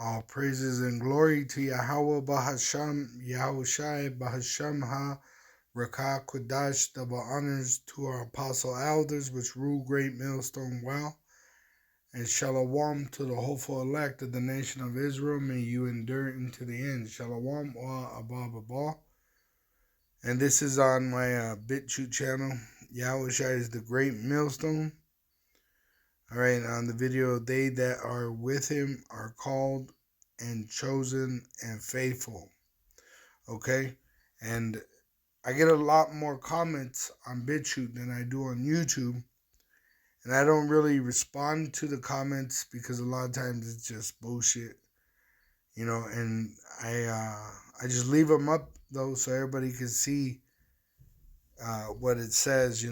All praises and glory to Yahweh Bahasham, Yahushai Bahasham Ha, Rakah Kodash, double honors to our apostle elders, which rule great millstone well, and shalom to the hopeful elect of the nation of Israel. May you endure into the end. Shalom wa abba abba. And this is on my BitChute channel. Yahushai is the great millstone. All right, on the video, they that are with him are called and chosen and faithful. Okay, and I get a lot more comments on BitChute than I do on YouTube, and I don't really respond to the comments because a lot of times it's just bullshit, and I just leave them up though so everybody can see what it says,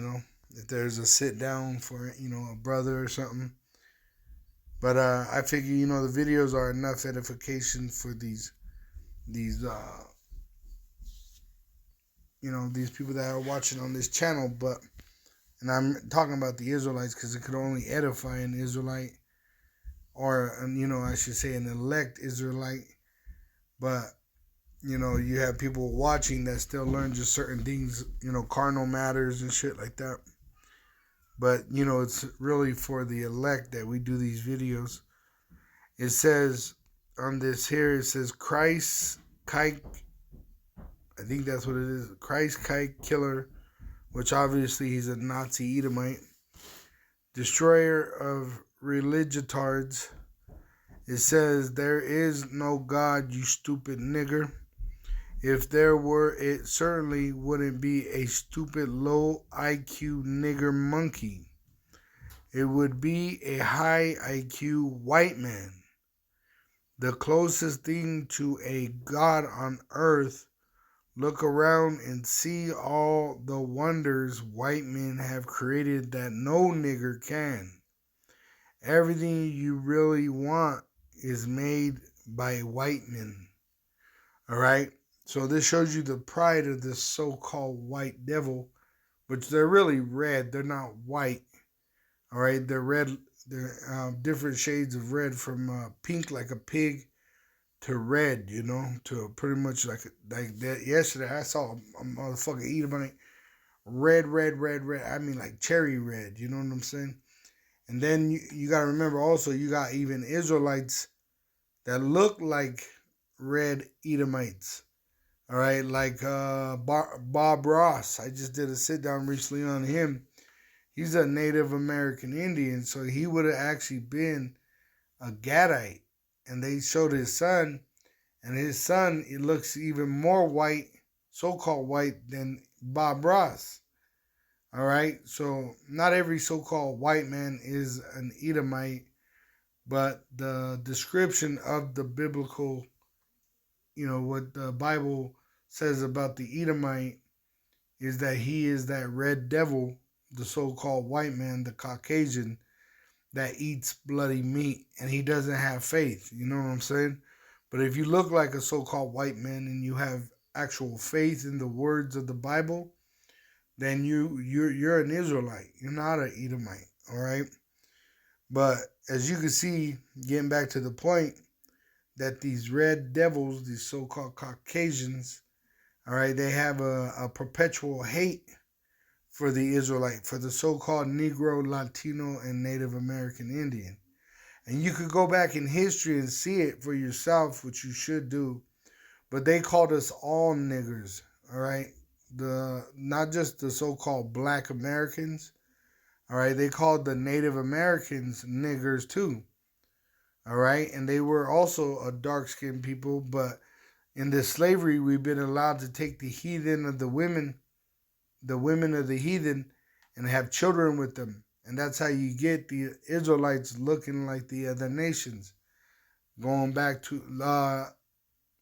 if there's a sit down for a brother or something. But I figure, the videos are enough edification for these these people that are watching on this channel. And I'm talking about the Israelites because it could only edify an Israelite, or I should say an elect Israelite. But you have people watching that still learn just certain things, carnal matters and shit like that. But it's really for the elect that we do these videos. It says on this here, it says Christ kike. I think that's what it is. Christ kike killer, which obviously he's a Nazi Edomite. Destroyer of religitards. It says, there is no God, you stupid nigger. If there were, it certainly wouldn't be a stupid low IQ nigger monkey. It would be a high IQ white man. The closest thing to a God on earth. Look around and see all the wonders white men have created that no nigger can. Everything you really want is made by white men. All right? So this shows you the pride of this so-called white devil, which they're really red. They're not white. All right? They're red. They're different shades of red, from pink like a pig to red, to pretty much like that. Yesterday I saw a motherfucker eat a bunch red. I mean like cherry red, you know what I'm saying? And then you got to remember also, you got even Israelites that look like red Edomites. All right, like Bob Ross. I just did a sit down recently on him. He's a Native American Indian, so he would have actually been a Gadite. And they showed his son, and his son, it looks even more white, so-called white, than Bob Ross. All right, so not every so-called white man is an Edomite, but the description of the biblical, what the Bible says about the Edomite is that he is that red devil, the so-called white man, the Caucasian, that eats bloody meat, and he doesn't have faith. You know what I'm saying? But if you look like a so-called white man and you have actual faith in the words of the Bible, then you're an Israelite. You're not an Edomite. All right. But as you can see, getting back to the point, that these red devils, these so-called Caucasians, all right, they have a perpetual hate for the Israelite, for the so-called Negro, Latino, and Native American Indian. And you could go back in history and see it for yourself, which you should do. But they called us all niggers, all right? Not just the so-called black Americans, all right? They called the Native Americans niggers too, all right? And they were also a dark-skinned people, but in this slavery, we've been allowed to take the heathen of the women of the heathen, and have children with them. And that's how you get the Israelites looking like the other nations. Going back to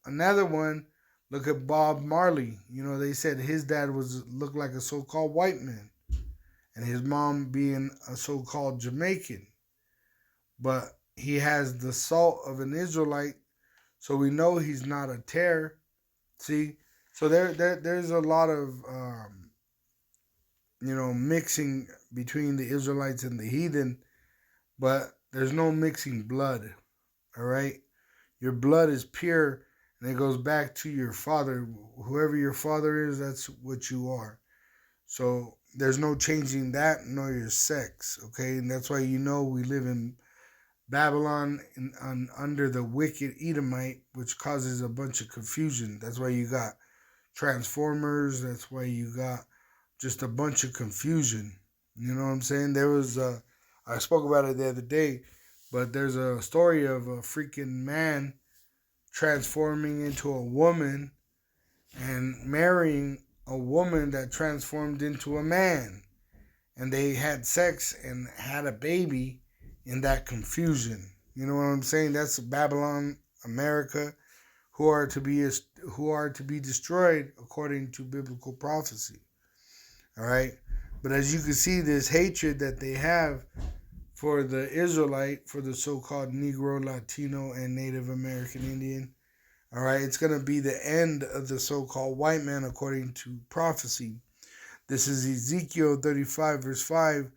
another one, look at Bob Marley. They said his dad looked like a so-called white man, and his mom being a so-called Jamaican. But he has the salt of an Israelite, so we know he's not a terror. See? So there's a lot of mixing between the Israelites and the heathen, but there's no mixing blood, all right? Your blood is pure, and it goes back to your father. Whoever your father is, that's what you are. So there's no changing that nor your sex, okay? And that's why we live in Babylon under the wicked Edomite, which causes a bunch of confusion. That's why you got Transformers. That's why you got just a bunch of confusion. You know what I'm saying? I spoke about it the other day, but there's a story of a freaking man transforming into a woman and marrying a woman that transformed into a man. And they had sex and had a baby in that confusion. You know what I'm saying? That's Babylon, America, who are to be destroyed according to biblical prophecy. All right? But as you can see, this hatred that they have for the Israelite, for the so-called Negro, Latino, and Native American Indian, all right, it's going to be the end of the so-called white man according to prophecy. This is Ezekiel 35, verse 5.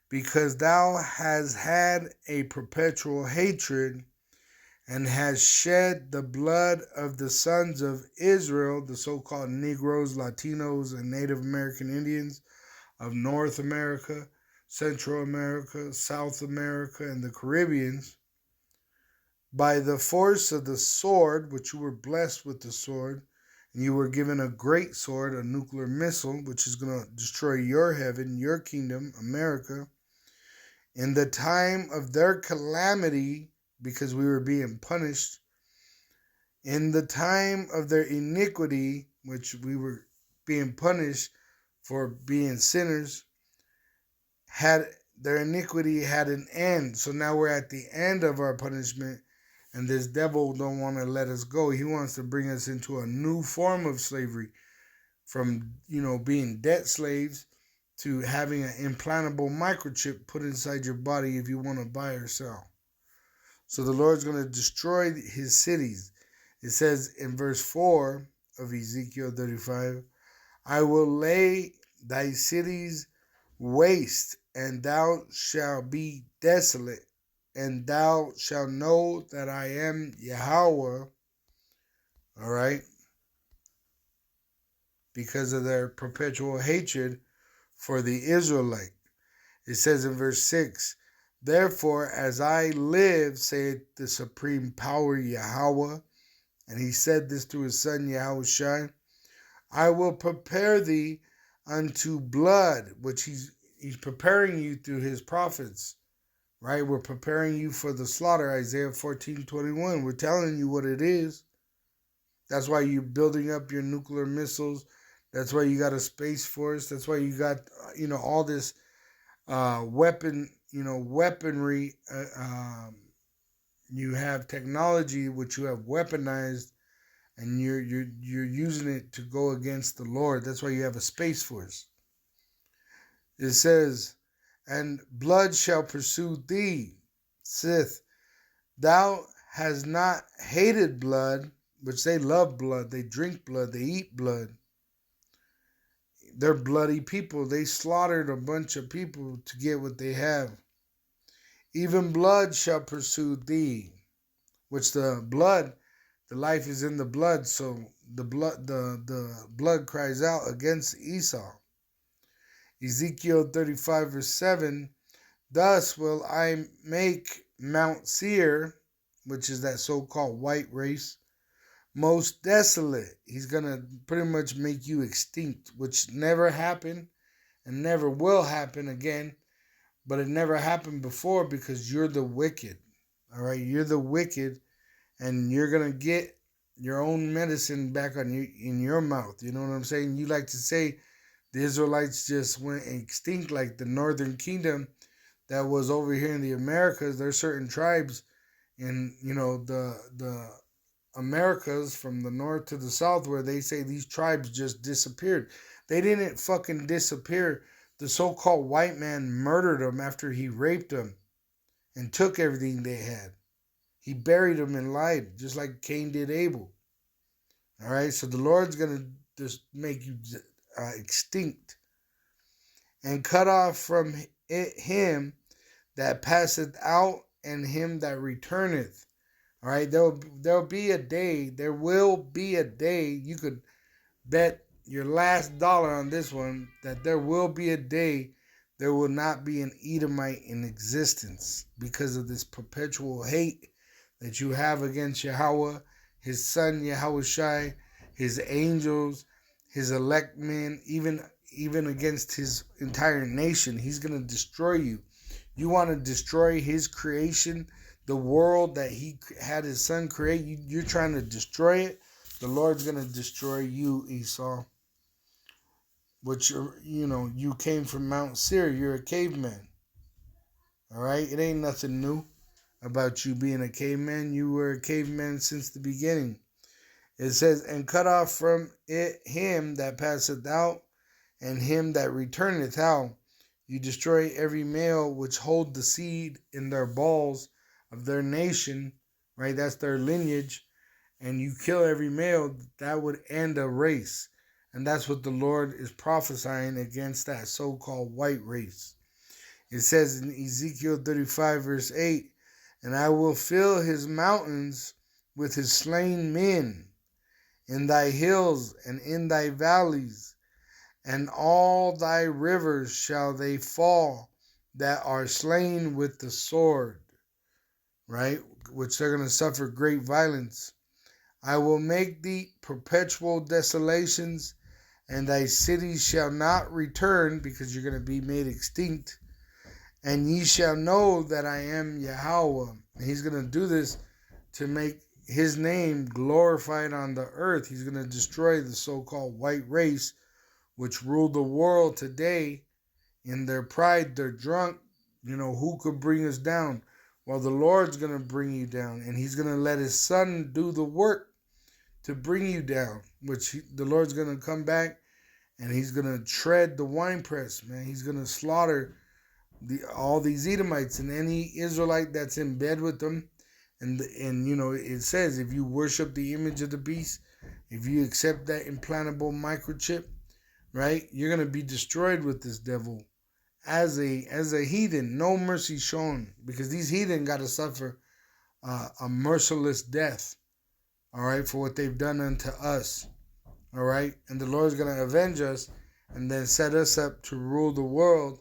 Because thou hast had a perpetual hatred and has shed the blood of the sons of Israel, the so-called Negroes, Latinos, and Native American Indians of North America, Central America, South America, and the Caribbeans, by the force of the sword, which you were blessed with the sword, and you were given a great sword, a nuclear missile, which is going to destroy your heaven, your kingdom, America, in the time of their calamity, because we were being punished, in the time of their iniquity, which we were being punished for being sinners, their iniquity had an end. So now we're at the end of our punishment, and this devil don't want to let us go. He wants to bring us into a new form of slavery, from being debt slaves to having an implantable microchip put inside your body if you want to buy or sell. So the Lord's going to destroy his cities. It says in verse 4 of Ezekiel 35, I will lay thy cities waste, and thou shalt be desolate, and thou shalt know that I am Yahweh. All right? Because of their perpetual hatred for the Israelite. It says in verse 6, therefore, as I live, saith the supreme power Yahweh, and he said this through his son Yahushua, I will prepare thee unto blood, which he's preparing you through his prophets, right? We're preparing you for the slaughter, Isaiah 14:21. We're telling you what it is. That's why you're building up your nuclear missiles. That's why you got a space force. That's why you got, all this weaponry. You have technology which you have weaponized, and you're using it to go against the Lord. That's why you have a space force. It says, and blood shall pursue thee, sith. Thou hast not hated blood, which they love blood. They drink blood. They eat blood. They're bloody people. They slaughtered a bunch of people to get what they have. Even blood shall pursue thee, which the life is in the blood. So the blood cries out against Esau. Ezekiel 35 verse 7, thus will I make Mount Seir, which is that so-called white race, most desolate. He's going to pretty much make you extinct, which never happened and never will happen again. But it never happened before because you're the wicked. All right, you're the wicked, and you're going to get your own medicine back in your mouth. You know what I'm saying? You like to say the Israelites just went extinct, like the Northern Kingdom that was over here in the Americas. There's certain tribes in, the Americas from the north to the south where they say these tribes just disappeared. They didn't fucking disappear. The so-called white man murdered them after he raped them and took everything they had. He buried them and lied, just like Cain did Abel. All right, so the Lord's going to just make you extinct and cut off from him that passeth out and him that returneth. All right, there'll be a day. There will be a day. You could bet your last dollar on this one that there will be a day there will not be an Edomite in existence because of this perpetual hate that you have against Yahweh, his son Yahushai, his angels, his elect men, even against his entire nation. He's going to destroy you. You want to destroy his creation, the world that he had his son create. You're trying to destroy it. The Lord's going to destroy you, Esau. Which, you came from Mount Seir. You're a caveman. All right? It ain't nothing new about you being a caveman. You were a caveman since the beginning. It says, and cut off from it him that passeth out, and him that returneth out. You destroy every male which hold the seed in their balls of their nation, right? That's their lineage. And you kill every male, that would end a race. And that's what the Lord is prophesying against that so-called white race. It says in Ezekiel 35 verse 8, and I will fill his mountains with his slain men, in thy hills and in thy valleys, and all thy rivers shall they fall that are slain with the sword, right? Which they're going to suffer great violence. I will make thee perpetual desolations, and thy cities shall not return, because you're going to be made extinct. And ye shall know that I am Yahweh. And he's going to do this to make his name glorified on the earth. He's going to destroy the so-called white race, which rule the world today. In their pride, they're drunk. Who could bring us down? Well, the Lord's going to bring you down, and he's going to let his son do the work to bring you down, the Lord's going to come back, and he's going to tread the winepress, man. He's going to slaughter all these Edomites and any Israelite that's in bed with them. And it says, if you worship the image of the beast, if you accept that implantable microchip, right, you're going to be destroyed with this devil as a heathen. No mercy shown, because these heathen got to suffer a merciless death, all right, for what they've done unto us, all right? And the Lord's going to avenge us and then set us up to rule the world,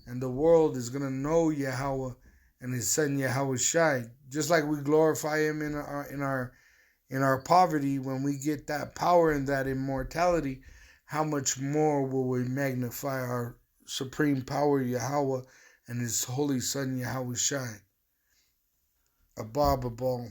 and the world is going to know Yahweh and his son Yahushai. Just like we glorify him in our poverty, when we get that power and that immortality, how much more will we magnify our supreme power Yahweh and his holy son Yahushai? A ball.